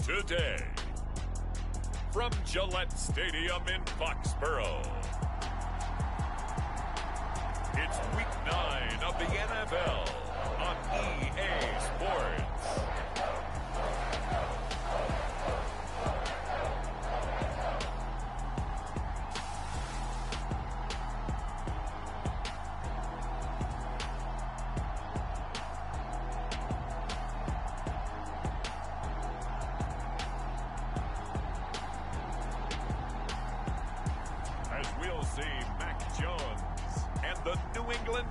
today. From Gillette Stadium in Foxborough, it's Week 9 of the NFL on EA Sports.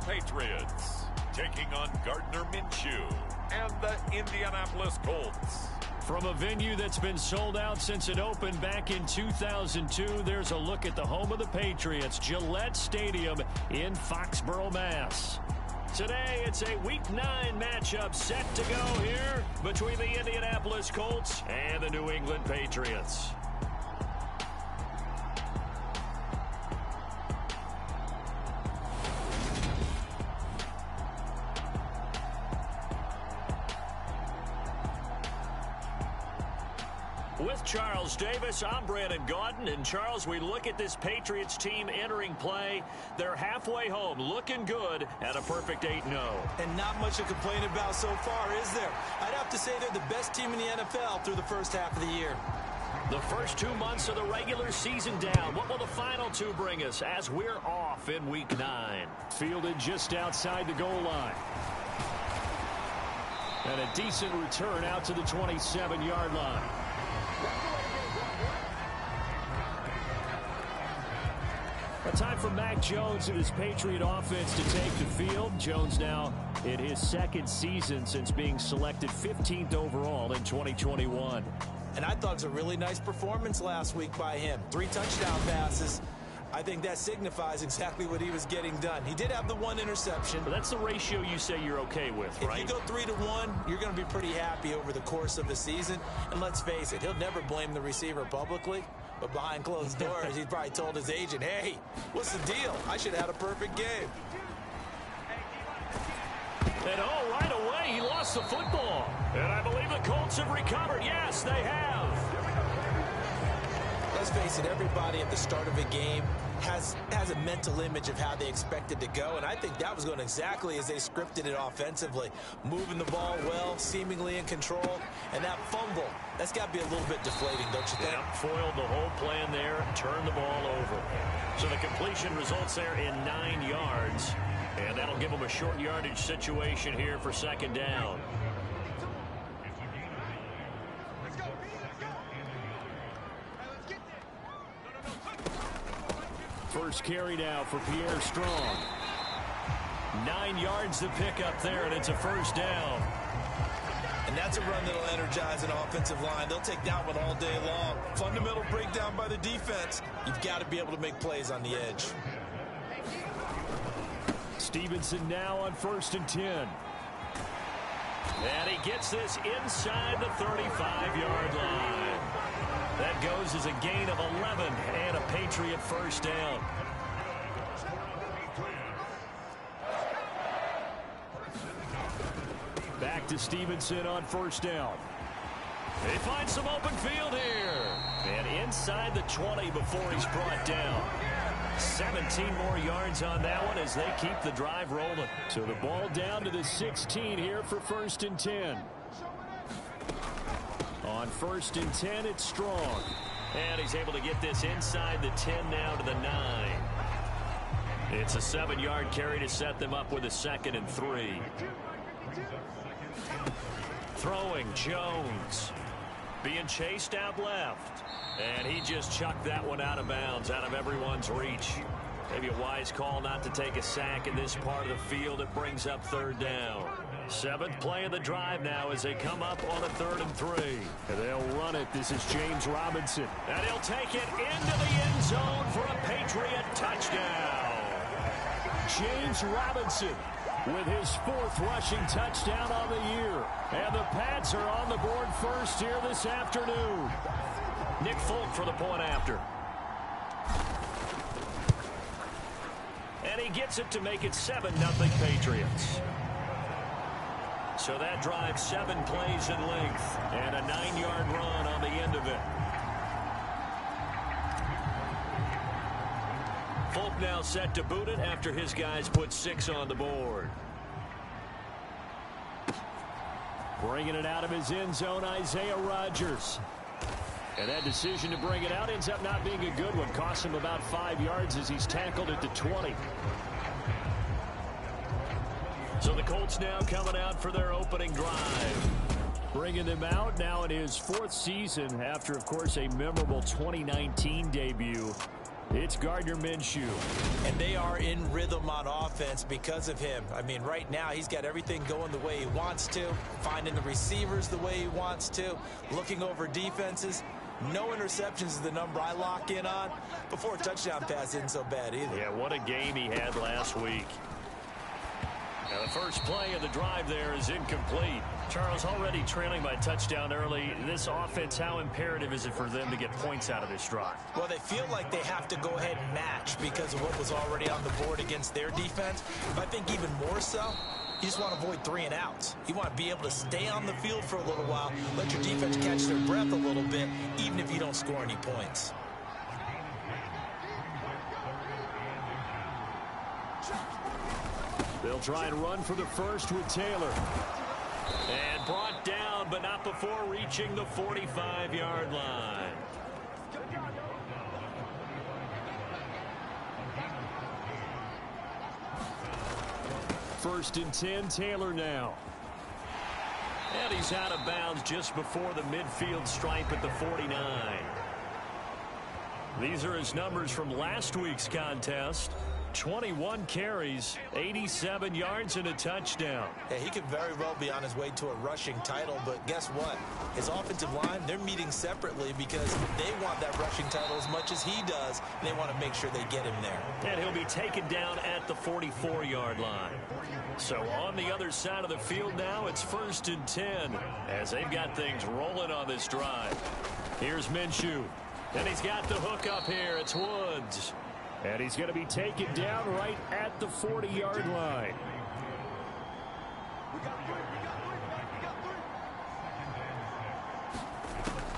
Patriots taking on Gardner Minshew and the Indianapolis Colts. From a venue that's been sold out since it opened back in 2002, there's a look at the home of the Patriots, Gillette Stadium in Foxborough, Mass. Today, it's a Week 9 matchup set to go here between the Indianapolis Colts and the New England Patriots. With Charles Davis, I'm Brandon Gaudin. And Charles, we look at this Patriots team entering play. They're halfway home, looking good at a perfect 8-0. And not much to complain about so far, is there? I'd have to say they're the best team in the NFL through the first half of the year. The first 2 months of the regular season down. What will the final two bring us as we're off in Week 9? Fielded just outside the goal line. And a decent return out to the 27-yard line. A time for Mac Jones and his Patriot offense to take the field. Jones now in his second season since being selected 15th overall in 2021. And I thought it was a really nice performance last week by him. 3 touchdown passes. I think that signifies exactly what he was getting done. He did have the 1 interception. But that's the ratio you say you're okay with, right? If you go 3-1, you're going to be pretty happy over the course of the season. And let's face it, he'll never blame the receiver publicly. But behind closed doors, he's probably told his agent, hey, what's the deal? I should have had a perfect game. And right away, he lost the football. And I believe the Colts have recovered. Yes, they have. Let's face it, everybody at the start of a game has a mental image of how they expect it to go, and I think that was going exactly as they scripted it offensively. Moving the ball well, seemingly in control, and that fumble, that's got to be a little bit deflating, don't you think? Yeah, foiled the whole plan there, turned the ball over. So the completion results there in 9 yards, and that'll give them a short yardage situation here for second down. First carry now for Pierre Strong. 9 yards to pick up there, and it's a first down. And that's a run that'll energize an offensive line. They'll take that one all day long. Fundamental breakdown by the defense. You've got to be able to make plays on the edge. Stevenson now on 1st and 10. And he gets this inside the 35-yard line. That goes as a gain of 11 and a Patriot first down. Back to Stevenson on 1st down. They find some open field here. And inside the 20 before he's brought down. 17 more yards on that one as they keep the drive rolling. So the ball down to the 16 here for 1st and 10. On 1st and 10, it's Strong. And he's able to get this inside the 10 now to the 9. It's a 7-yard carry to set them up with a 2nd and 3. Throwing Jones. Being chased out left. And he just chucked that one out of bounds, out of everyone's reach. Maybe a wise call not to take a sack in this part of the field. It brings up 3rd down. 7th play of the drive now as they come up on a 3rd and 3. And they'll run it. This is James Robinson. And he'll take it into the end zone for a Patriot touchdown. James Robinson with his 4th rushing touchdown on the year. And the Pats are on the board first here this afternoon. Nick Folk for the point after. And he gets it to make it 7-0 Patriots. So that drive 7 plays in length and a 9-yard run on the end of it. Folk now set to boot it after his guys put 6 on the board. Bringing it out of his end zone, Isaiah Rodgers. And that decision to bring it out ends up not being a good one. Costs him about 5 yards as he's tackled at the 20. So the Colts now coming out for their opening drive. Bringing them out now in his 4th season after, of course, a memorable 2019 debut. It's Gardner Minshew. And they are in rhythm on offense because of him. I mean, right now, he's got everything going the way he wants to, finding the receivers the way he wants to, looking over defenses. No interceptions is the number I lock in on. Before a touchdown pass isn't so bad either. Yeah, what a game he had last week. Now, the first play of the drive there is incomplete. Charles, already trailing by touchdown early. This offense, how imperative is it for them to get points out of this drive? Well, they feel like they have to go ahead and match because of what was already on the board against their defense. But I think even more so, you just want to avoid 3 and outs. You want to be able to stay on the field for a little while, let your defense catch their breath a little bit, even if you don't score any points. They'll try and run for the first with Taylor. And brought down, but not before reaching the 45-yard line. First and 10, Taylor now. And he's out of bounds just before the midfield stripe at the 49. These are his numbers from last week's contest. 21 carries, 87 yards, and a touchdown. Yeah, he could very well be on his way to a rushing title, but guess what? His offensive line, they're meeting separately because they want that rushing title as much as he does. They want to make sure they get him there. And he'll be taken down at the 44-yard line. So on the other side of the field now, it's 1st and 10 as they've got things rolling on this drive. Here's Minshew. And he's got the hook up here. It's Woods. And he's going to be taken down right at the 40-yard line.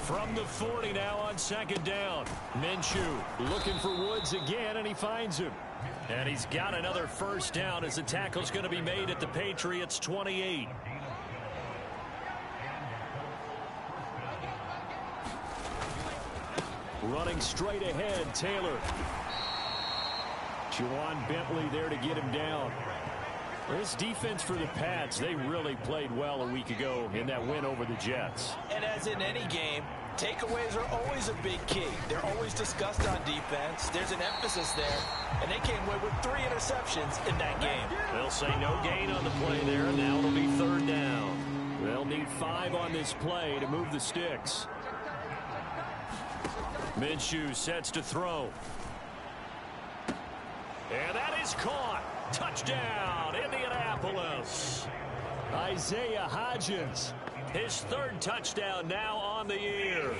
From the 40 now on 2nd down. Minshew looking for Woods again, and he finds him. And he's got another 1st down as the tackle's going to be made at the Patriots 28. Running straight ahead, Taylor. Juwan Bentley there to get him down. This defense for the Pats, they really played well a week ago in that win over the Jets. And as in any game, takeaways are always a big key. They're always discussed on defense. There's an emphasis there, and they came away with 3 interceptions in that game. They'll say no gain on the play there, and now it'll be 3rd down. They'll need 5 on this play to move the sticks. Minshew sets to throw. And that is caught. Touchdown, Indianapolis. Isaiah Hodgins, his 3rd touchdown now on the year.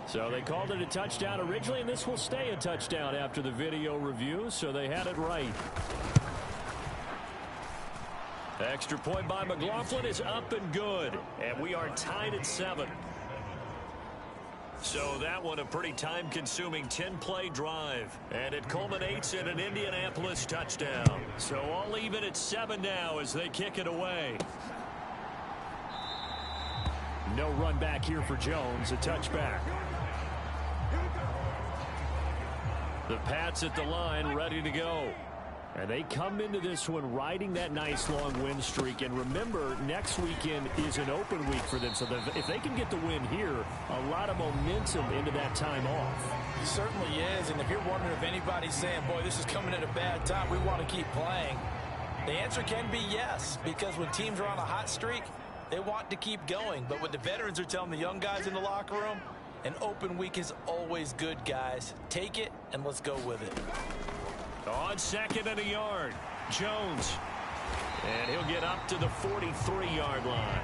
So they called it a touchdown originally, and this will stay a touchdown after the video review, so they had it right. Extra point by McLaughlin is up and good, and we are tied at 7. So that one a pretty time-consuming 10-play drive, and it culminates in an Indianapolis touchdown. So all even at 7 now as they kick it away. No run back here for Jones, a touchback. The Pats at the line ready to go. And they come into this one riding that nice long win streak. And remember, next weekend is an open week for them. So if they can get the win here, a lot of momentum into that time off. It certainly is. And if you're wondering if anybody's saying, boy, this is coming at a bad time, we want to keep playing, the answer can be yes. Because when teams are on a hot streak, they want to keep going. But what the veterans are telling the young guys in the locker room, an open week is always good, guys. Take it, and let's go with it. On 2nd and a yard, Jones. And he'll get up to the 43-yard line.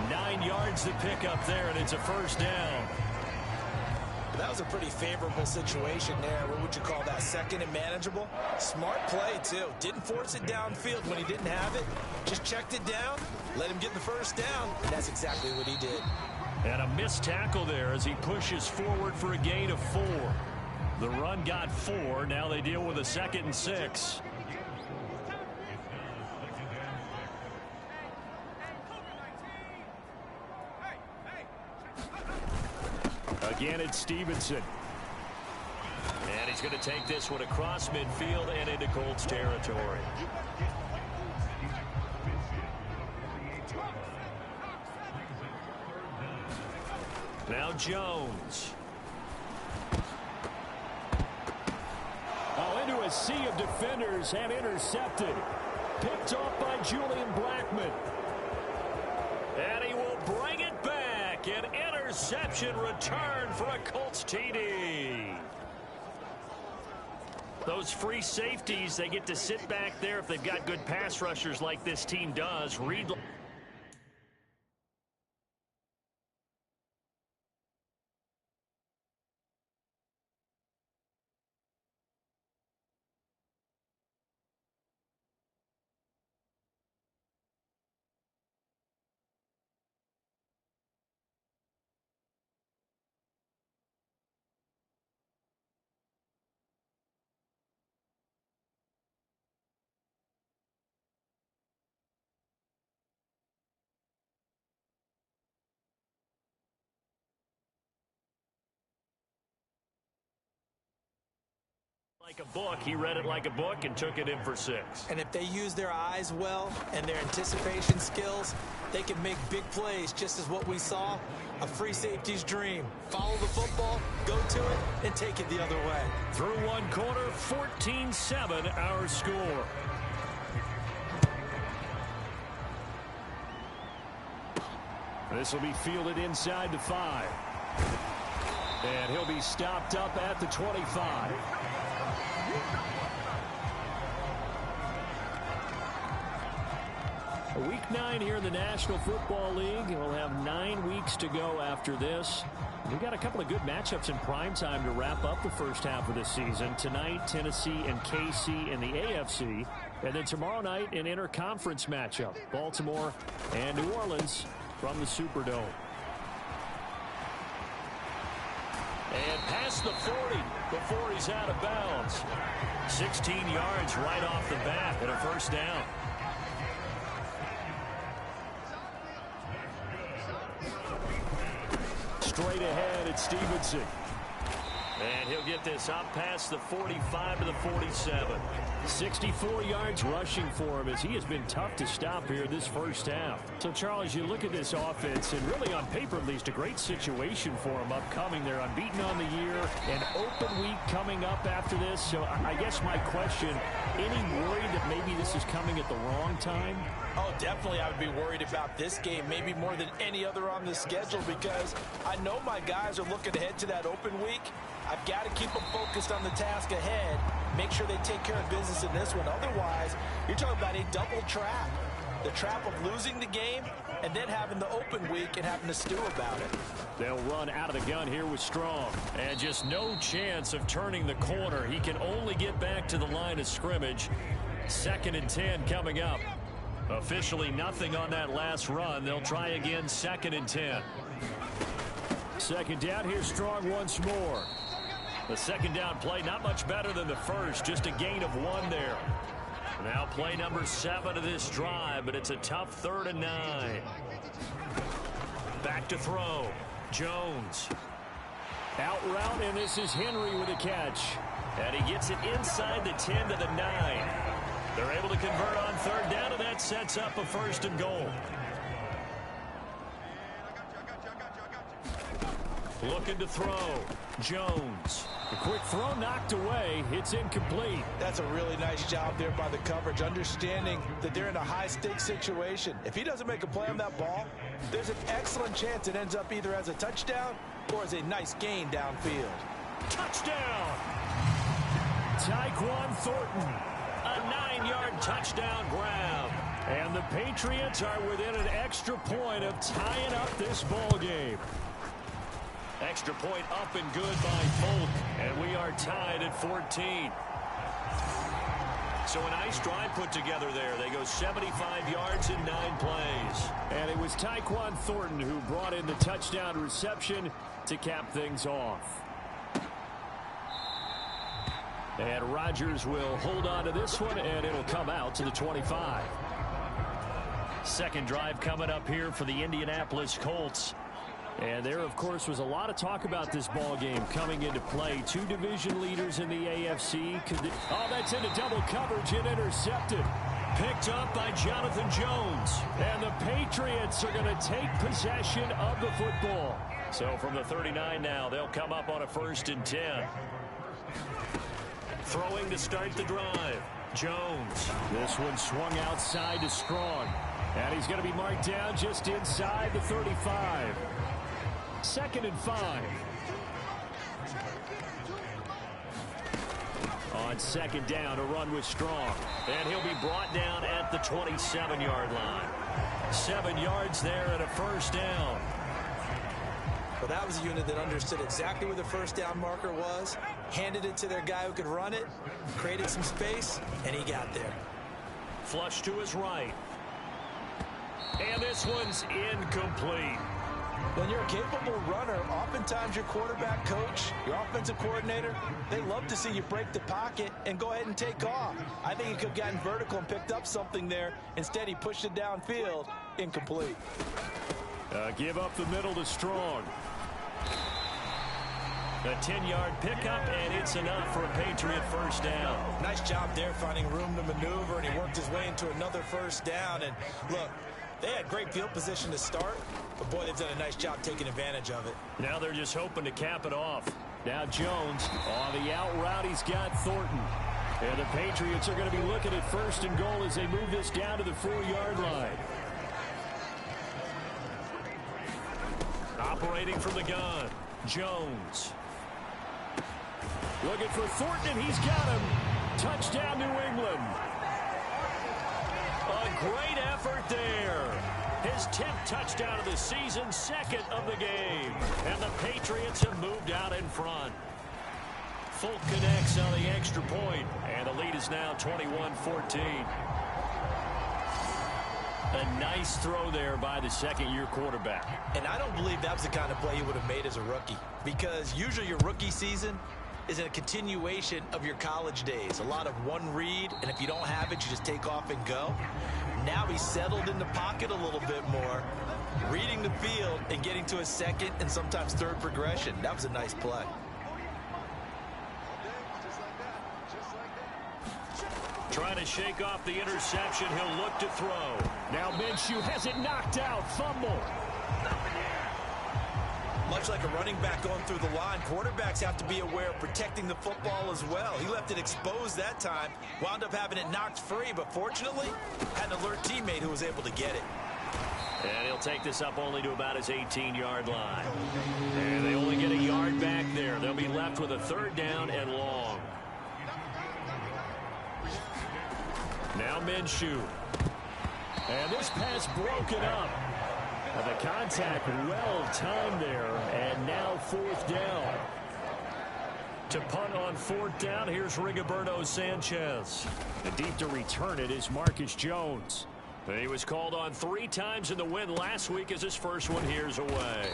9 yards to pick up there, and it's a 1st down. That was a pretty favorable situation there. What would you call that? Second and manageable? Smart play, too. Didn't force it downfield when he didn't have it. Just checked it down, let him get the first down, and that's exactly what he did. And a missed tackle there as he pushes forward for a gain of 4. The run got 4. Now they deal with a 2nd and 6. Again, it's Stevenson. And he's going to take this one across midfield and into Colts territory. Now Jones. Into a sea of defenders and intercepted. Picked off by Julian Blackman. And he will bring it back. An interception return for a Colts TD. Those free safeties, they get to sit back there if they've got good pass rushers like this team does. Read like a book. He read it like a book and took it in for 6. And if they use their eyes well and their anticipation skills, they can make big plays, just as what we saw. A free safety's dream. Follow the football, go to it, and take it the other way. Through one quarter, 14-7 our score. This will be fielded inside the 5. And he'll be stopped up at the 25. Week 9 here in the National Football League. We'll have 9 weeks to go after this. We've got a couple of good matchups in prime time to wrap up the first half of this season. Tonight, Tennessee and KC in the AFC. And then tomorrow night, an interconference matchup. Baltimore and New Orleans from the Superdome. And past the 40 before he's out of bounds. 16 yards right off the bat and a first down. Straight ahead, it's Stevenson. And he'll get this up past the 45 to the 47. 64 yards rushing for him as he has been tough to stop here this first half. So, Charles, you look at this offense, and really on paper at least a great situation for them upcoming. They're unbeaten on the year, an open week coming up after this. So I guess my question, any worry that maybe this is coming at the wrong time? Oh, definitely I would be worried about this game, maybe more than any other on the schedule, because I know my guys are looking ahead to that open week. I've got to keep them focused on the task ahead, make sure they take care of business in this one. Otherwise, you're talking about a double trap. The trap of losing the game and then having the open week and having to stew about it. They'll run out of the gun here with Strong. And just no chance of turning the corner. He can only get back to the line of scrimmage. 2nd and 10 coming up. Officially nothing on that last run. They'll try again 2nd and 10. 2nd down. Here's Strong once more. The 2nd down play not much better than the first. Just a gain of 1 there. Now play number 7 of this drive, but it's a tough 3rd and 9. Back to throw. Jones. Out route, and this is Henry with a catch. And he gets it inside the 10 to the 9. They're able to convert on 3rd down, and that sets up a 1st and goal. Looking to throw. Jones. A quick throw knocked away. It's incomplete. That's a really nice job there by the coverage, understanding that they're in a high-stakes situation. If he doesn't make a play on that ball, there's an excellent chance it ends up either as a touchdown or as a nice gain downfield. Touchdown! Tyquan Thornton. A 9-yard touchdown grab. And the Patriots are within an extra point of tying up this ball game. extra point up and good by Folk. And we are tied at 14. So a nice drive put together there. They go 75 yards in 9 plays. And it was Tyquan Thornton who brought in the touchdown reception to cap things off. And Rodgers will hold on to this one, and it'll come out to the 25. Second drive coming up here for the Indianapolis Colts. And there, of course, was a lot of talk about this ball game coming into play. 2 division leaders in the AFC. Oh, that's into double coverage and intercepted. Picked up by Jonathan Jones. And the Patriots are going to take possession of the football. So from the 39 now, they'll come up on a 1st and 10. Throwing to start the drive. Jones. This one swung outside to Strong. And he's going to be marked down just inside the 35. 2nd and 5. On 2nd down, a run with Strong. And he'll be brought down at the 27-yard line. 7 yards there and a 1st down. Well, that was a unit that understood exactly where the 1st down marker was, handed it to their guy who could run it, created some space, and he got there. Flush to his right. And this one's incomplete. When you're a capable runner, oftentimes your quarterback coach, your offensive coordinator, they love to see you break the pocket and go ahead and take off. I think he could have gotten vertical and picked up something there. Instead, he pushed it downfield. Incomplete. Give up the middle to Strong. A 10-yard pickup, and it's enough for a Patriot 1st down. Nice job there finding room to maneuver, and he worked his way into another 1st down. And look, they had great field position to start, but boy, they've done a nice job taking advantage of it. Now they're just hoping to cap it off. Now Jones on the out route. He's got Thornton. And the Patriots are going to be looking at 1st and goal as they move this down to the 4-yard line. Operating from the gun, Jones. Looking for Thornton, and he's got him. Touchdown, New England. A great effort there. His 10th touchdown of the season, 2nd of the game. And the Patriots have moved out in front. Folk connects on the extra point, and the lead is now 21-14. A nice throw there by the 2nd-year quarterback. And I don't believe that was the kind of play he would have made as a rookie, because usually your rookie season is a continuation of your college days. A lot of one read, and if you don't have it, you just take off and go. Now he's settled in the pocket a little bit more, reading the field and getting to a 2nd and sometimes 3rd progression. That was a nice play. Trying to shake off the interception. He'll look to throw. Now Minshew has it knocked out. Fumble. Much like a running back going through the line, quarterbacks have to be aware of protecting the football as well. He left it exposed that time, wound up having it knocked free, but fortunately had an alert teammate who was able to get it. And he'll take this up only to about his 18-yard line. And they only get a yard back there. They'll be left with a 3rd down and long. Now Minshew. And this pass broken up. And the contact well timed there. And now 4th down. To punt on 4th down, here's Rigoberto Sanchez. And deep to return it is Marcus Jones. And he was called on 3 times in the win last week as his first one here's away.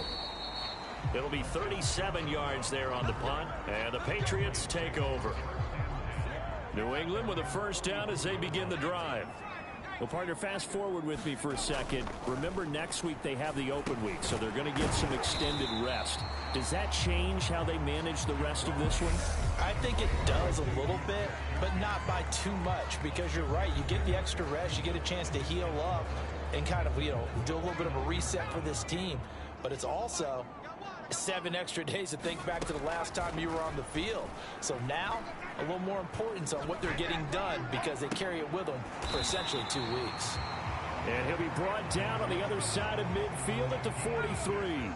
It'll be 37 yards there on the punt. And the Patriots take over. New England with a 1st down as they begin the drive. Well, partner, fast forward with me for a second. Remember, next week they have the open week, so they're going to get some extended rest. Does that change how they manage the rest of this one? I think it does a little bit, but not by too much, because you're right. You get the extra rest. You get a chance to heal up and kind of, do a little bit of a reset for this team. But it's also 7 extra days to think back to the last time you were on the field. So now, a little more importance on what they're getting done, because they carry it with them for essentially 2 weeks. And he'll be brought down on the other side of midfield at the 43.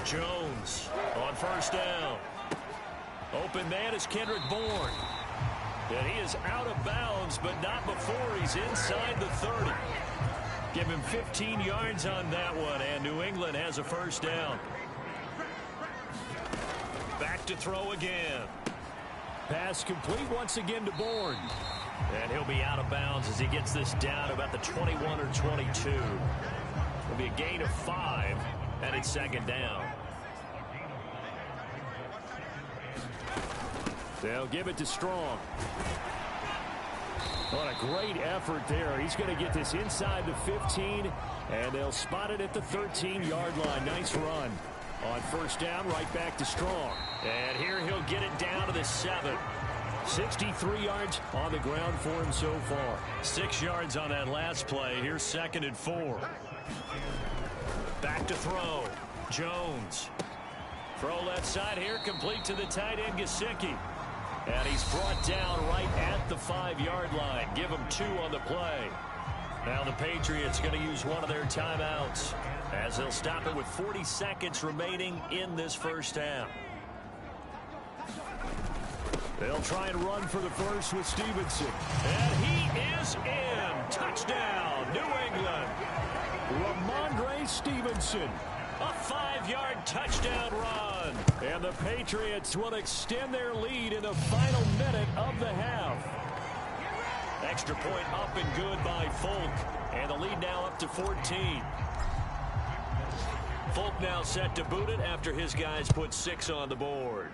Jones on 1st down. Open man is Kendrick Bourne. And he is out of bounds, but not before he's inside the 30. Give him 15 yards on that one, and New England has a first down. Back to throw again. Pass complete once again to Bourne. And he'll be out of bounds as he gets this down about the 21 or 22. It'll be a gain of 5, and it's second down. They'll give it to Strong. What a great effort there. He's going to get this inside the 15, and they'll spot it at the 13-yard line. Nice run. On first down, right back to Strong. And here he'll get it down to the 7. 63 yards on the ground for him so far. 6 yards on that last play. Here's 2nd and 4. Back to throw. Jones. Throw left side here, complete to the tight end, Gesicki. And he's brought down right at the 5-yard line. Give him 2 on the play. Now the Patriots going to use one of their timeouts as they'll stop it with 40 seconds remaining in this first half. They'll try and run for the first with Stevenson. And he is in. Touchdown, New England. Ramondre Stevenson. A 5-yard touchdown run. And the Patriots will extend their lead in the final minute of the half. Extra point up and good by Folk. And the lead now up to 14. Folk now set to boot it after his guys put 6 on the board.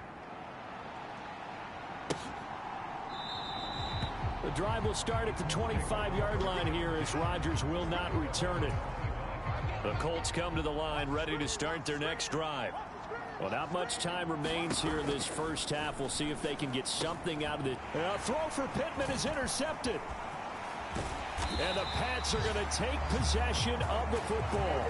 The drive will start at the 25-yard line here as Rodgers will not return it. The Colts come to the line ready to start their next drive. Well, not much time remains here in this first half. We'll see if they can get something out of it. A throw for Pittman is intercepted. And the Pats are going to take possession of the football.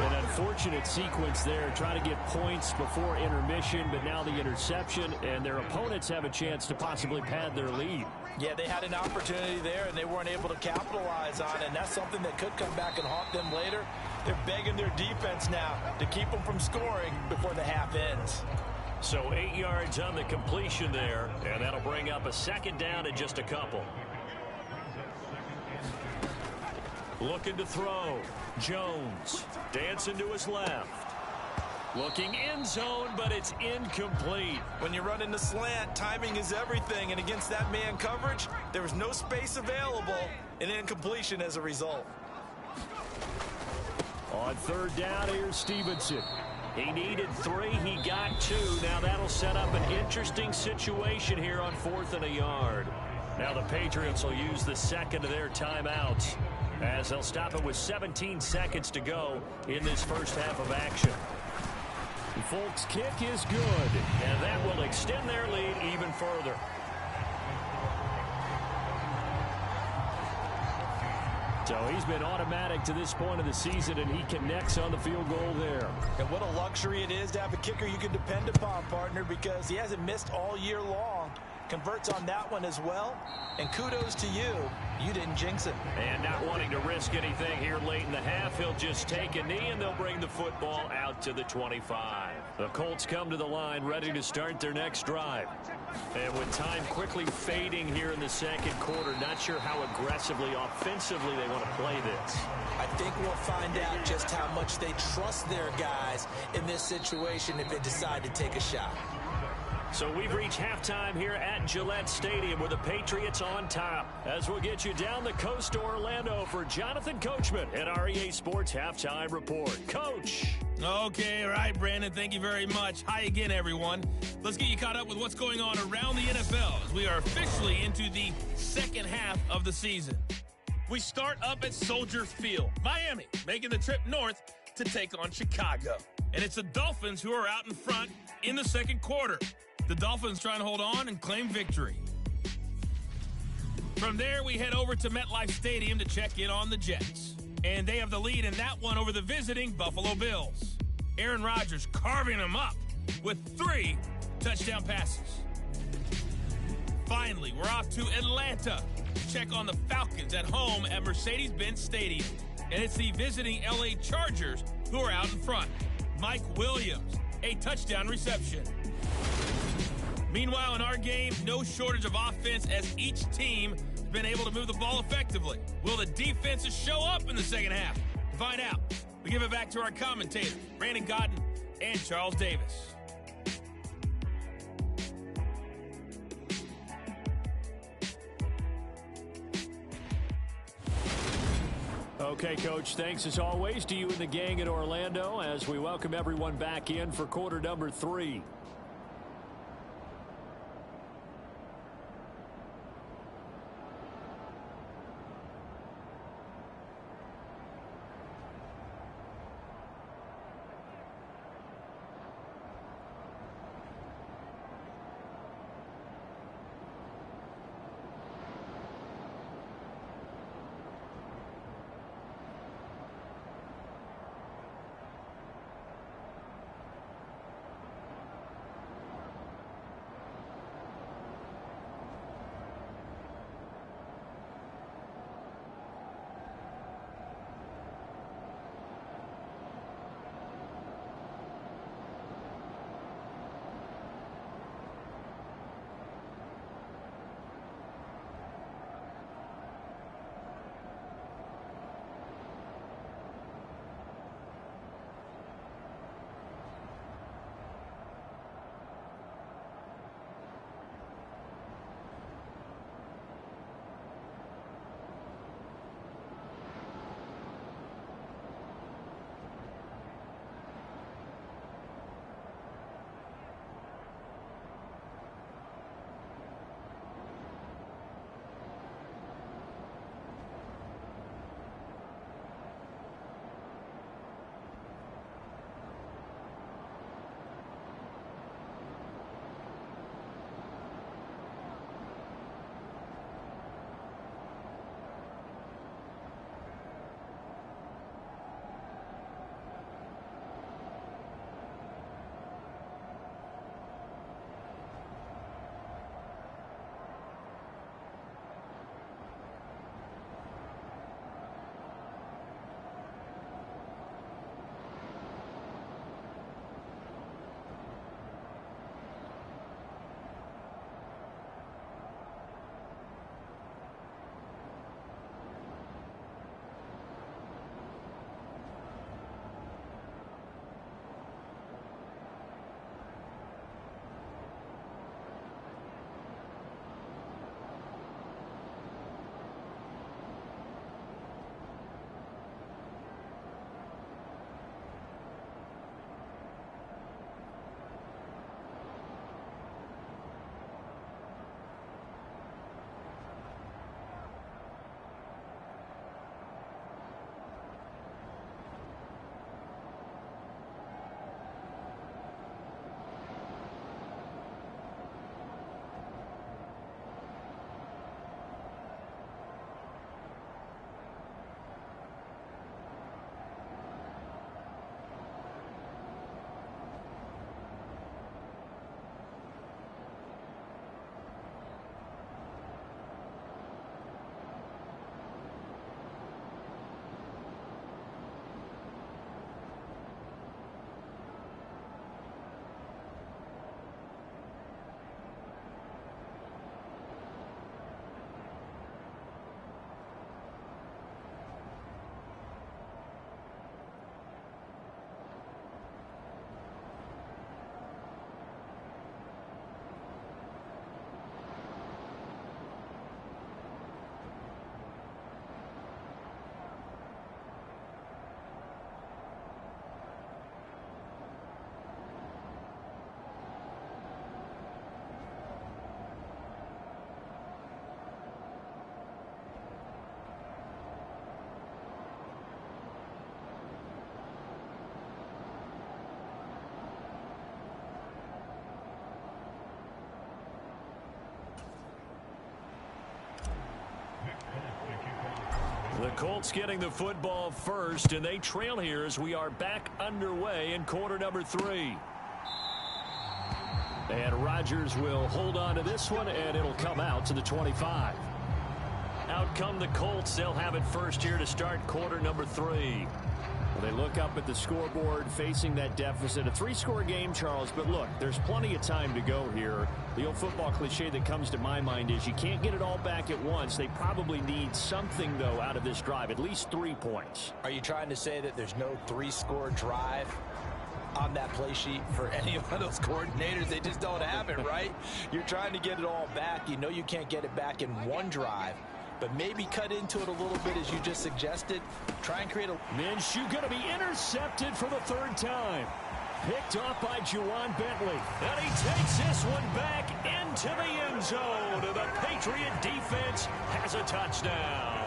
An unfortunate sequence there, trying to get points before intermission, but now the interception, and their opponents have a chance to possibly pad their lead. Yeah, they had an opportunity there, and they weren't able to capitalize on it, and that's something that could come back and haunt them later. They're begging their defense now to keep them from scoring before the half ends. So 8 yards on the completion there, and that'll bring up a second down and just a couple. Looking to throw. Jones dancing to his left. Looking end zone, but it's incomplete. When you're running the slant, timing is everything, and against that man coverage, there was no space available, and incompletion as a result. On third down, here's Stevenson. He needed 3, he got 2. Now that'll set up an interesting situation here on 4th and a yard. Now the Patriots will use the second of their timeouts as they'll stop it with 17 seconds to go in this first half of action. Folk's kick is good, and that will extend their lead even further. So he's been automatic to this point of the season, and he connects on the field goal there. And what a luxury it is to have a kicker you can depend upon, partner, because he hasn't missed all year long. Converts on that one as well. And kudos to you. You didn't jinx it. And not wanting to risk anything here late in the half, he'll just take a knee, and they'll bring the football out to the 25. The Colts come to the line ready to start their next drive. And with time quickly fading here in the second quarter, not sure how aggressively, offensively they want to play this. I think we'll find out just how much they trust their guys in this situation if they decide to take a shot. So we've reached halftime here at Gillette Stadium with the Patriots on top. As we'll get you down the coast to Orlando for Jonathan Coachman at our EA Sports Halftime Report. Coach. Okay, all right, Brandon, thank you very much. Hi again, everyone. Let's get you caught up with what's going on around the NFL as we are officially into the second half of the season. We start up at Soldier Field, Miami, making the trip north to take on Chicago. And it's the Dolphins who are out in front in the second quarter. The Dolphins trying to hold on and claim victory. From there, we head over to MetLife Stadium to check in on the Jets. And they have the lead in that one over the visiting Buffalo Bills. Aaron Rodgers carving them up with 3 touchdown passes. Finally, we're off to Atlanta to check on the Falcons at home at Mercedes-Benz Stadium. And it's the visiting LA Chargers who are out in front. Mike Williams, a touchdown reception. Meanwhile, in our game, no shortage of offense as each team been able to move the ball effectively. Will the defenses show up in the second half? To find out, we give it back to our commentators, Brandon Godden and Charles Davis. Okay, Coach, thanks as always to you and the gang in Orlando as we welcome everyone back in for quarter number 3. The Colts getting the football first, and they trail here as we are back underway in quarter number 3. And Rodgers will hold on to this one, and it'll come out to the 25. Out come the Colts. They'll have it first here to start quarter number 3. They look up at the scoreboard facing that deficit. A 3-score game, Charles, but look, there's plenty of time to go here. The old football cliche that comes to my mind is you can't get it all back at once. They probably need something, though, out of this drive, at least 3 points. Are you trying to say that there's no 3-score drive on that play sheet for any of those coordinators? They just don't have it, right? You're trying to get it all back. You know you can't get it back in one drive, but maybe cut into it a little bit as you just suggested. Try and create a... Minshew going to be intercepted for the 3rd time. Picked off by Juwan Bentley. And he takes this one back into the end zone. And the Patriot defense has a touchdown.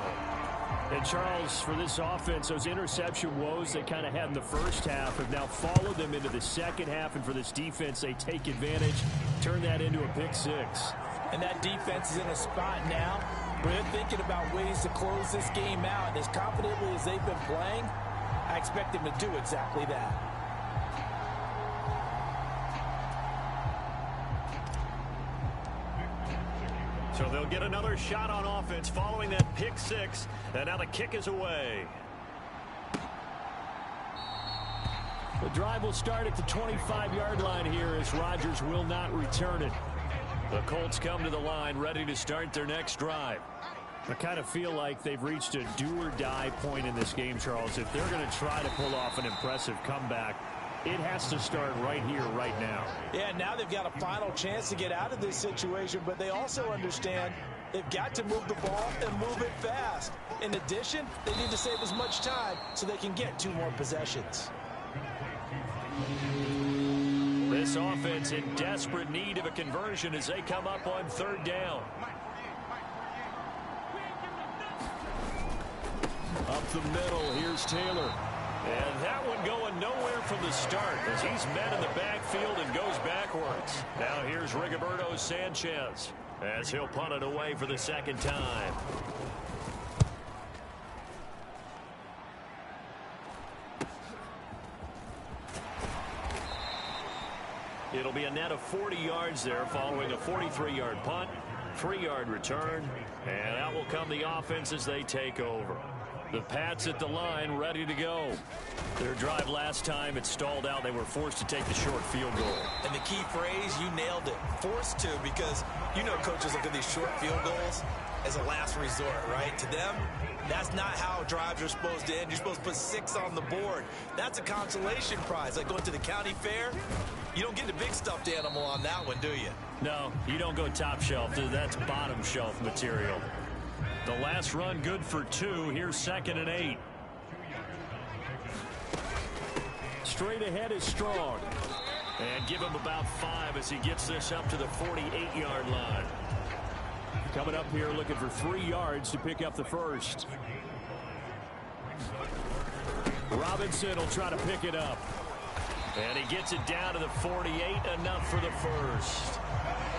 And Charles, for this offense, those interception woes they kind of had in the first half have now followed them into the second half. And for this defense, they take advantage, turn that into a pick 6. And that defense is in a spot now where they're thinking about ways to close this game out. And as confidently as they've been playing, I expect them to do exactly that. So they'll get another shot on offense following that pick 6. And now the kick is away. The drive will start at the 25-yard line here as Rodgers will not return it. The Colts come to the line ready to start their next drive. I kind of feel like they've reached a do-or-die point in this game, Charles. If they're going to try to pull off an impressive comeback, it has to start right here, right now. Yeah, now they've got a final chance to get out of this situation, but they also understand they've got to move the ball and move it fast. In addition, they need to save as much time so they can get 2 more possessions. This offense in desperate need of a conversion as they come up on 3rd down. Up the middle, here's Taylor. And that one going nowhere from the start as he's met in the backfield and goes backwards. Now here's Rigoberto Sanchez as he'll punt it away for the 2nd time. It'll be a net of 40 yards there following a 43-yard punt, 3-yard return, and out will come the offense as they take over. The Pats at the line ready to go. Their drive last time, it stalled out. They were forced to take the short field goal. And the key phrase, you nailed it, forced to, because you know coaches look at these short field goals as a last resort, right? To them, that's not how drives are supposed to end. You're supposed to put 6 on the board. That's a consolation prize. Like going to the county fair, you don't get the big stuffed animal on that one, do you? No, you don't go top shelf. That's bottom shelf material. The last run good for 2. Here's 2nd and 8. Straight ahead is Strong. And give him about 5 as he gets this up to the 48-yard line. Coming up here looking for 3 yards to pick up the 1st. Robinson will try to pick it up. And he gets it down to the 48, enough for the 1st.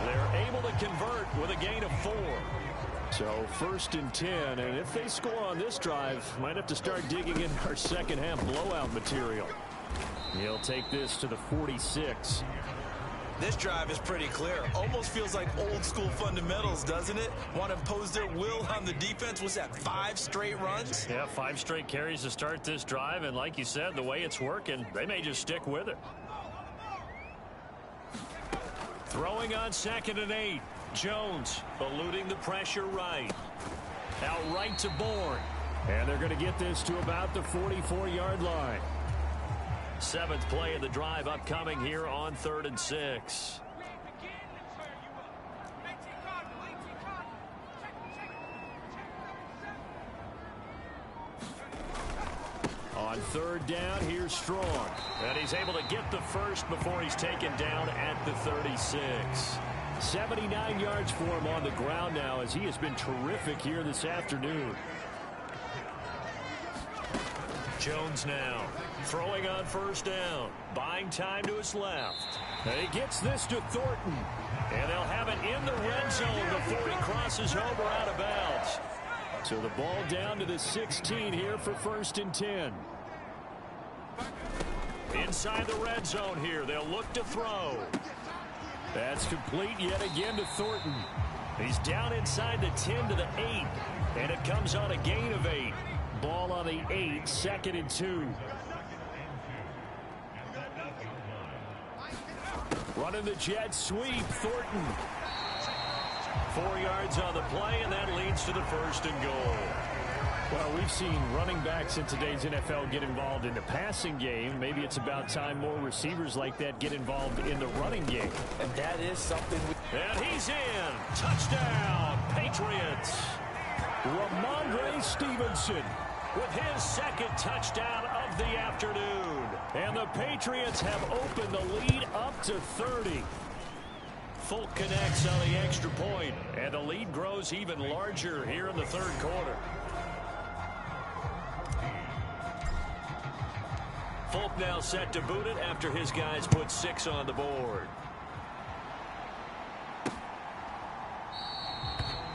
They're able to convert with a gain of 4. So 1st and 10, and if they score on this drive, might have to start digging in our second half blowout material. He'll take this to the 46. This drive is pretty clear. Almost feels like old school fundamentals, doesn't it? Want to impose their will on the defense. Was that 5 straight runs? Yeah, 5 straight carries to start this drive, and like you said, the way it's working, they may just stick with it. Throwing on 2nd and 8. Jones eluding the pressure right. Out right to Bourne. And they're going to get this to about the 44-yard line. 7th play of the drive upcoming here on 3rd and 6. On 3rd down, here's Strong. And he's able to get the 1st before he's taken down at the 36. 79 yards for him on the ground now as he has been terrific here this afternoon. Jones now throwing on 1st down, buying time to his left. And he gets this to Thornton. And they'll have it in the red zone before he crosses over out of bounds. So the ball down to the 16 here for 1st and 10. Inside the red zone here, they'll look to throw. That's complete yet again to Thornton. He's down inside the 10 to the 8. And it comes on a gain of 8. Ball on the 8, 2nd and 2. Running the jet sweep, Thornton. 4 yards on the play, and that leads to the 1st and goal. Well, we've seen running backs in today's NFL get involved in the passing game. Maybe it's about time more receivers like that get involved in the running game. And that is something. And he's in. Touchdown, Patriots. Ramondre Stevenson with his 2nd touchdown of the afternoon. And the Patriots have opened the lead up to 30. Folk connects on the extra point, and the lead grows even larger here in the 3rd quarter. Folk now set to boot it after his guys put 6 on the board.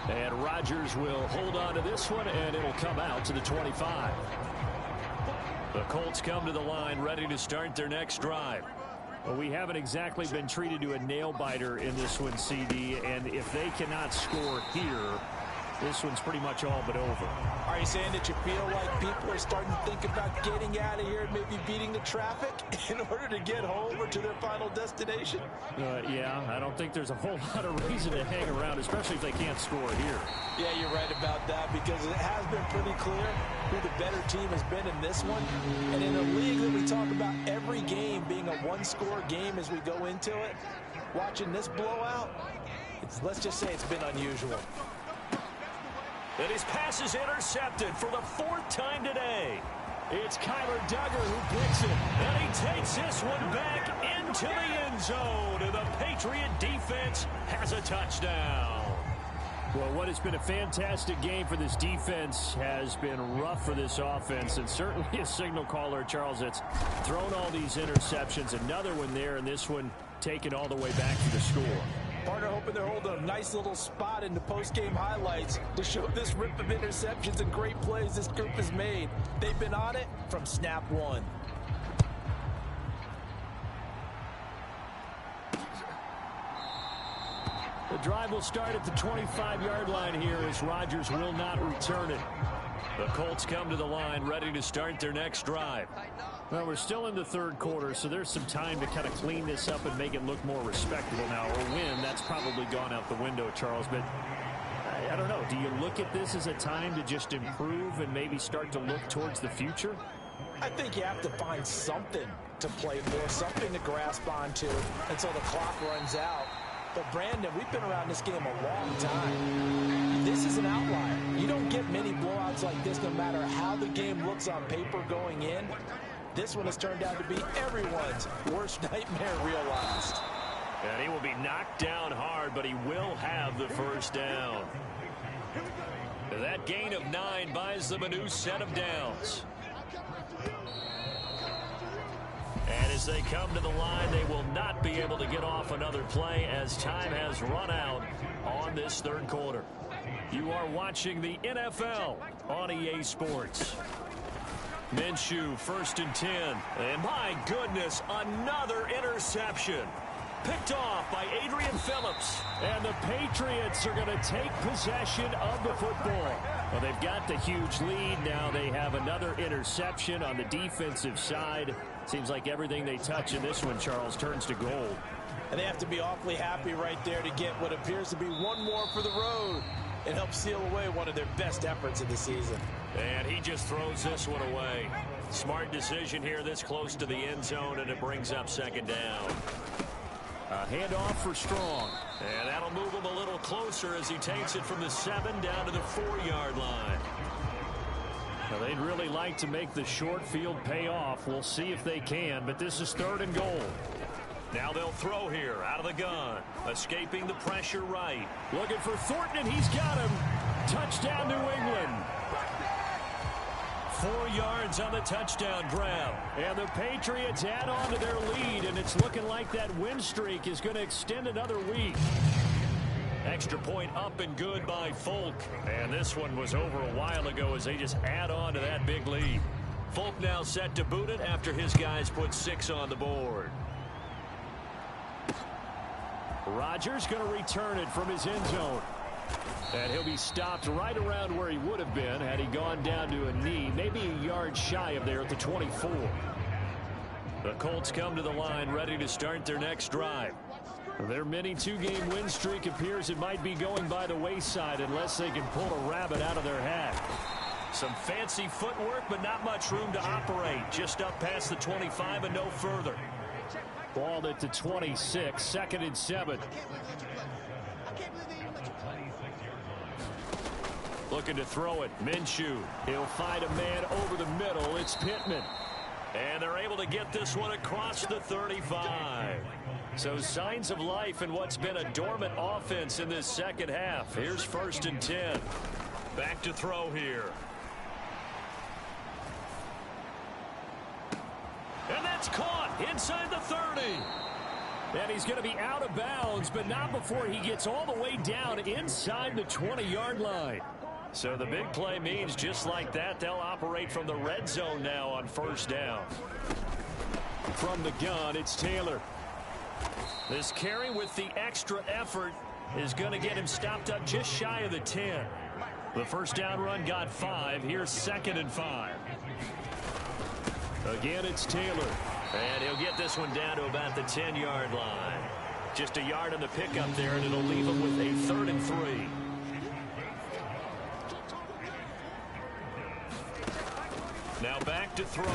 And Rodgers will hold on to this one, and it'll come out to the 25. The Colts come to the line ready to start their next drive. Well, we haven't exactly been treated to a nail-biter in this one, CD, and if they cannot score here, this one's pretty much all but over. Are you saying that you feel like people are starting to think about getting out of here and maybe beating the traffic in order to get home or to their final destination? Yeah, I don't think there's a whole lot of reason to hang around, especially if they can't score here. Yeah, you're right about that, because it has been pretty clear who the better team has been in this one. And in a league that we talk about every game being a one-score game as we go into it, watching this blowout, let's just say it's been unusual. And his pass is intercepted for the 4th time today. It's Kyler Duggar who picks it. And he takes this one back into the end zone. And the Patriot defense has a touchdown. Well, what has been a fantastic game for this defense has been rough for this offense. And certainly a signal caller, Charles, that's thrown all these interceptions. Another one there, and this one taken all the way back to the score. Partner hoping they're holding a nice little spot in the post-game highlights to show this rip of interceptions and great plays this group has made. They've been on it from snap 1. The drive will start at the 25-yard line here as Rodgers will not return it. The Colts come to the line ready to start their next drive. Well, we're still in the 3rd quarter, so there's some time to kind of clean this up and make it look more respectable now. A win, that's probably gone out the window, Charles, but I don't know. Do you look at this as a time to just improve and maybe start to look towards the future? I think you have to find something to play for, something to grasp onto until the clock runs out. But, Brandon, we've been around this game a long time. This is an outlier. You don't get many blowouts like this no matter how the game looks on paper going in. This one has turned out to be everyone's worst nightmare realized. And he will be knocked down hard, but he will have the 1st down. That gain of 9 buys them a new set of downs. And as they come to the line, they will not be able to get off another play as time has run out on this 3rd quarter. You are watching the NFL on EA Sports. Minshew, 1st and 10. And my goodness, another interception. Picked off by Adrian Phillips. And the Patriots are going to take possession of the football. Well, they've got the huge lead. Now they have another interception on the defensive side. Seems like everything they touch in this one, Charles, turns to gold. And they have to be awfully happy right there to get what appears to be one more for the road and help seal away one of their best efforts of the season. And he just throws this one away. Smart decision here this close to the end zone, and it brings up 2nd down. A handoff for Strong. And that'll move him a little closer as he takes it from the 7 down to the 4-yard line. Well, they'd really like to make the short field pay off. We'll see if they can, but this is 3rd and goal. Now they'll throw here out of the gun. Escaping the pressure right. Looking for Thornton, and he's got him. Touchdown, New England. 4 yards on the touchdown grab. And the Patriots add on to their lead, and it's looking like that win streak is going to extend another week. Extra point up and good by Folk. And this one was over a while ago as they just add on to that big lead. Folk now set to boot it after his guys put 6 on the board. Rodgers going to return it from his end zone. And he'll be stopped right around where he would have been had he gone down to a knee, maybe a yard shy of there at the 24. The Colts come to the line ready to start their next drive. Their mini two-game win streak appears it might be going by the wayside unless they can pull a rabbit out of their hat. Some fancy footwork, but not much room to operate. Just up past the 25 and no further. Balled at the 26, 2nd and 7. Looking to throw it. Minshew. He'll find a man over the middle. It's Pittman. And they're able to get this one across the 35. So signs of life in what's been a dormant offense in this second half. Here's 1st and 10. Back to throw here. And that's caught inside the 30. And he's going to be out of bounds, but not before he gets all the way down inside the 20-yard line. So the big play means just like that, they'll operate from the red zone now on 1st down. From the gun, it's Taylor. This carry with the extra effort is going to get him stopped up just shy of the 10. The 1st down run got 5. Here's 2nd and 5. Again, it's Taylor. And he'll get this one down to about the 10-yard line. Just a yard on the pickup there, and it'll leave him with a 3rd and 3. Now back to throw.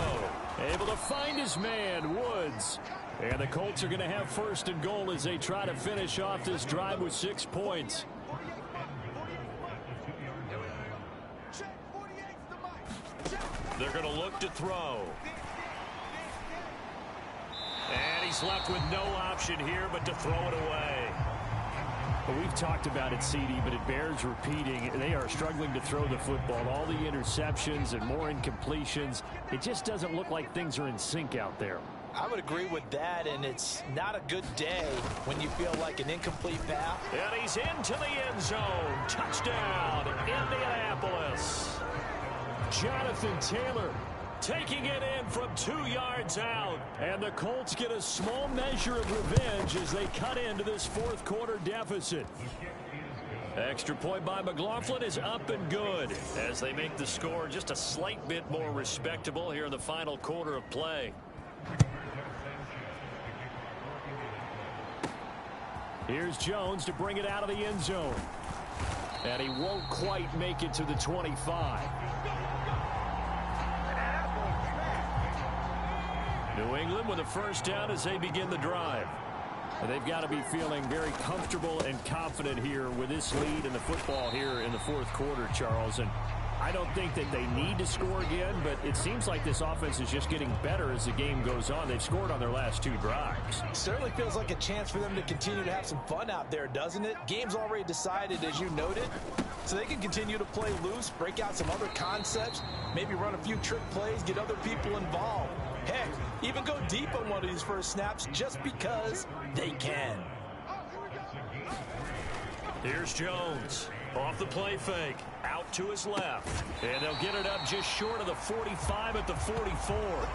Able to find his man, Woods. And the Colts are going to have 1st and goal as they try to finish off this drive with 6 points. They're going to look to throw. And he's left with no option here but to throw it away. Well, we've talked about it, CD, but it bears repeating. They are struggling to throw the football. All the interceptions and more incompletions. It just doesn't look like things are in sync out there. I would agree with that, and it's not a good day when you feel like an incomplete pass. And he's into the end zone. Touchdown, Indianapolis. Jonathan Taylor taking it in from 2 yards out. And the Colts get a small measure of revenge as they cut into this 4th quarter deficit. Extra point by McLaughlin is up and good as they make the score just a slight bit more respectable here in the final quarter of play. Here's Jones to bring it out of the end zone. And he won't quite make it to the 25. New England with a 1st down as they begin the drive. They've got to be feeling very comfortable and confident here with this lead in the football here in the 4th quarter, Charles. And I don't think that they need to score again, but it seems like this offense is just getting better as the game goes on. They've scored on their last 2 drives. Certainly feels like a chance for them to continue to have some fun out there, doesn't it? Game's already decided, as you noted, so they can continue to play loose, break out some other concepts, maybe run a few trick plays, get other people involved. Heck, even go deep on one of these first snaps just because they can. Here's Jones. Off the play fake. Out to his left. And they'll get it up just short of the 45 at the 44.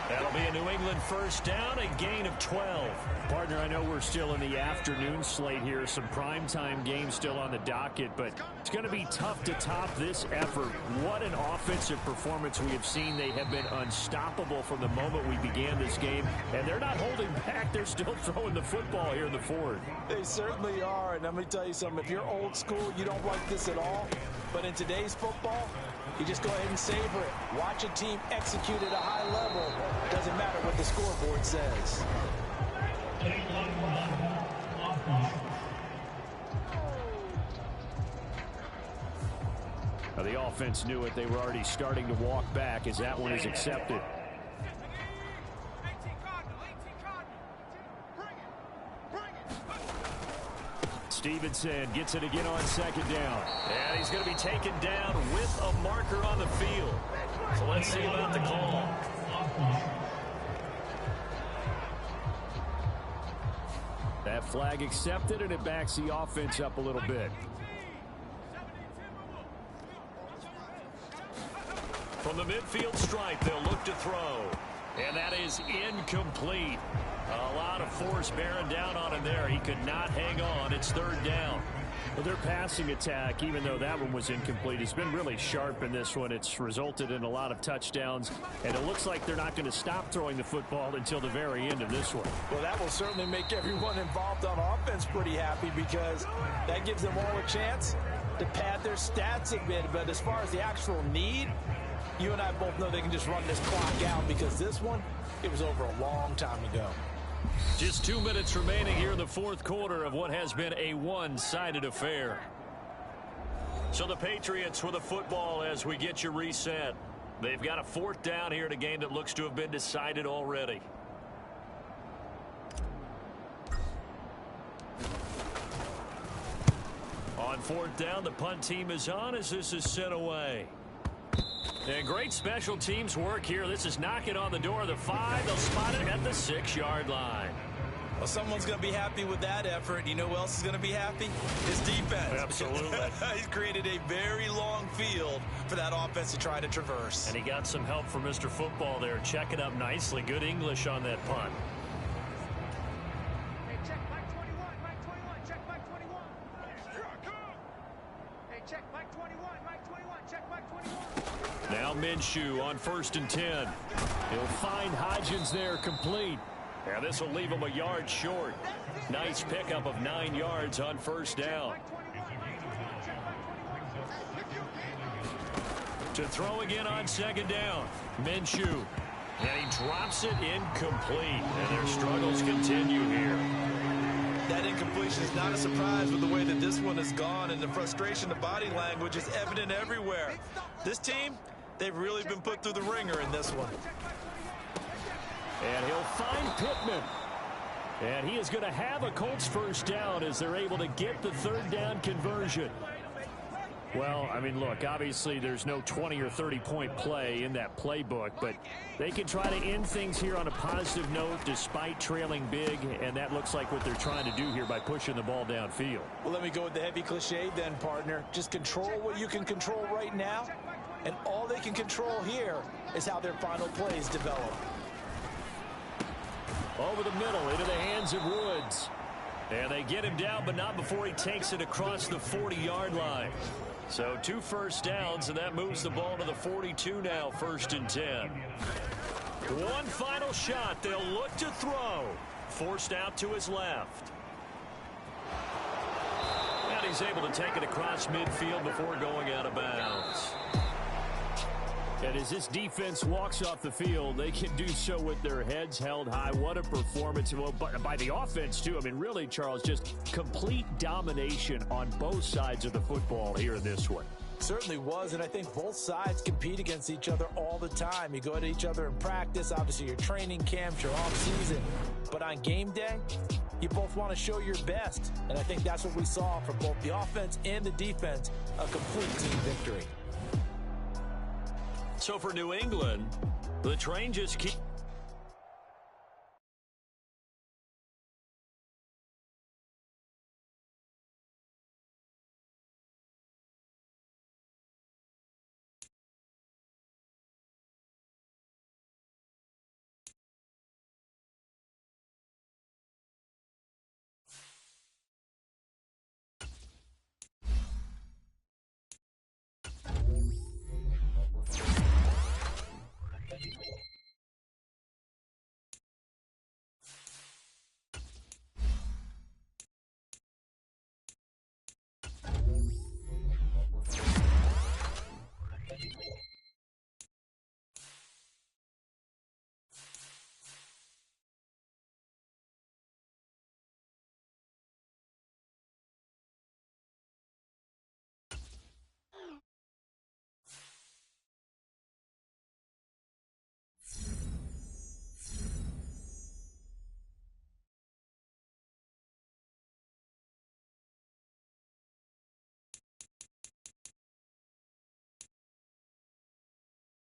That'll be a New England 1st down, a gain of 12. Partner, I know we're still in the afternoon slate here. Some primetime games still on the docket, but it's going to be tough to top this effort. What an offensive performance we have seen. They have been unstoppable from the moment we began this game, and they're not holding back. They're still throwing the football here in the 4th. They certainly are, and let me tell you something. If you're old school, you don't like this at all, but in today's football, you just go ahead and savor it. Watch a team execute at a high level. Doesn't matter what the scoreboard says. Now the offense knew it. They were already starting to walk back as that one is accepted. Stevenson gets it again on 2nd down. And he's going to be taken down with a marker on the field. So let's see about the call. That flag accepted, and it backs the offense up a little bit. From the midfield stripe, they'll look to throw. And that is incomplete. A lot of force bearing down on him there. He could not hang on. It's 3rd down. Well, their passing attack, even though that one was incomplete, has been really sharp in this one. It's resulted in a lot of touchdowns, and it looks like they're not going to stop throwing the football until the very end of this one. Well, that will certainly make everyone involved on offense pretty happy because that gives them all a chance to pad their stats a bit. But as far as the actual need, you and I both know they can just run this clock out because this one, it was over a long time ago. Just 2 minutes remaining here in the fourth quarter of what has been a one-sided affair. So the Patriots with the football as we get you reset. They've got a fourth down here in a game that looks to have been decided already. On fourth down, the punt team is on as this is sent away. And great special teams work here. This is knocking on the door of the 5. They'll spot it at the 6-yard line. Well, someone's going to be happy with that effort. You know who else is going to be happy? His defense. Absolutely. He's created a very long field for that offense to try to traverse. And he got some help from Mr. Football there, checking up nicely. Good English on that punt. Hey, check Mike 21, Mike 21, check Mike 21. Hey, check Mike 21, Mike 21, check Mike 21. Now Minshew on 1st and 10. He'll find Hodgins there complete. And this will leave him a yard short. Nice pickup of 9 yards on first down. To throw again on second down. Minshew. And he drops it incomplete. And their struggles continue here. That incompletion is not a surprise with the way that this one has gone, and the frustration, the body language is evident everywhere. This team, they've really been put through the ringer in this one. And he'll find Pittman. And he is going to have a Colts first down as they're able to get the third down conversion. Well, I mean, look, obviously there's no 20 or 30-point play in that playbook, but they can try to end things here on a positive note despite trailing big, and that looks like what they're trying to do here by pushing the ball downfield. Well, let me go with the heavy cliche then, partner. Just control what you can control right now, and all they can control here is how their final plays develop. Over the middle, into the hands of Woods. And they get him down, but not before he takes it across the 40-yard line. So 2 first downs, and that moves the ball to the 42 now, 1st and 10. One final shot. They'll look to throw. Forced out to his left. And he's able to take it across midfield before going out of bounds. And as this defense walks off the field, they can do so with their heads held high. What a performance. Well, by the offense, too. I mean, really, Charles, just complete domination on both sides of the football here in this one. Certainly was, and I think both sides compete against each other all the time. You go at each other in practice, obviously your training camps, your off-season. But on game day, you both want to show your best. And I think that's what we saw from both the offense and the defense, a complete team victory. So for New England, the train just keeps...